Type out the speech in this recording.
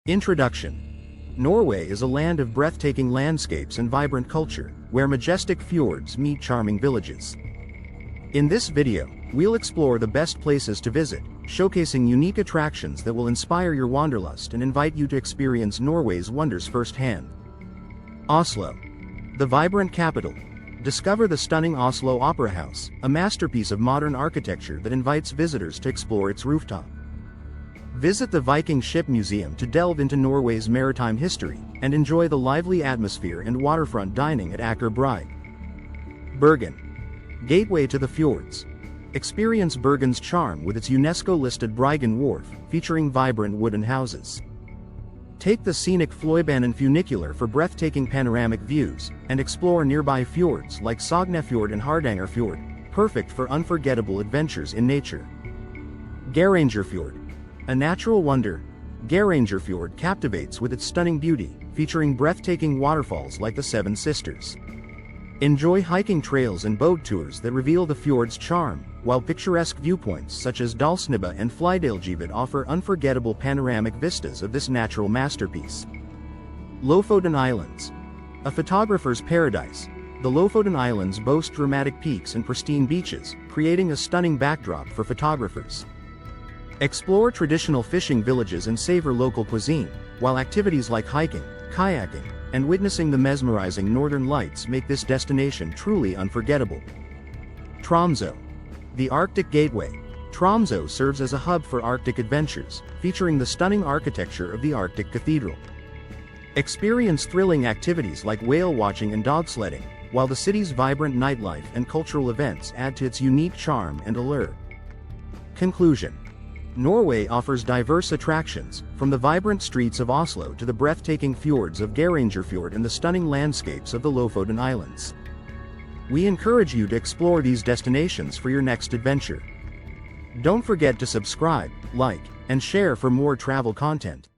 Introduction. Norway is a land of breathtaking landscapes and vibrant culture, where majestic fjords meet charming villages. In this video, we'll explore the best places to visit, showcasing unique attractions that will inspire your wanderlust and invite you to experience Norway's wonders firsthand. Oslo. The vibrant capital. Discover the stunning Oslo Opera House, a masterpiece of modern architecture that invites visitors to explore its rooftop. Visit the Viking ship museum to delve into Norway's maritime history, and enjoy the lively atmosphere and waterfront dining at Aker Bryggen. Bergen. Gateway to the fjords. Experience Bergen's charm with its UNESCO-listed Bryggen wharf, featuring vibrant wooden houses. Take the scenic Fløibanen funicular for breathtaking panoramic views, and explore nearby fjords like Ganger and Ganger Fjord, perfect for unforgettable adventures in nature. Ganger Fjord. A natural wonder, Ganger Fjord captivates with its stunning beauty, featuring breathtaking waterfalls like the Seven Sisters. Enjoy hiking trails and boat tours that reveal the fjord's charm, while picturesque viewpoints such as Dalsnibba and Flydalsgivet offer unforgettable panoramic vistas of this natural masterpiece. Lofoten Islands. A photographer's paradise, the Lofoten Islands boast dramatic peaks and pristine beaches, creating a stunning backdrop for photographers. Explore traditional fishing villages and savor local cuisine, while activities like hiking, kayaking, and witnessing the mesmerizing northern lights make this destination truly unforgettable. Tromsø. The Arctic Gateway. Tromsø serves as a hub for Arctic adventures, featuring the stunning architecture of the Arctic Cathedral. Experience thrilling activities like whale watching and dog sledding, while the city's vibrant nightlife and cultural events add to its unique charm and allure. Conclusion. Norway offers diverse attractions, from the vibrant streets of Oslo to the breathtaking fjords of Ganger Fjord and the stunning landscapes of the Lofoten Islands. We encourage you to explore these destinations for your next adventure. Don't forget to subscribe, like, and share for more travel content.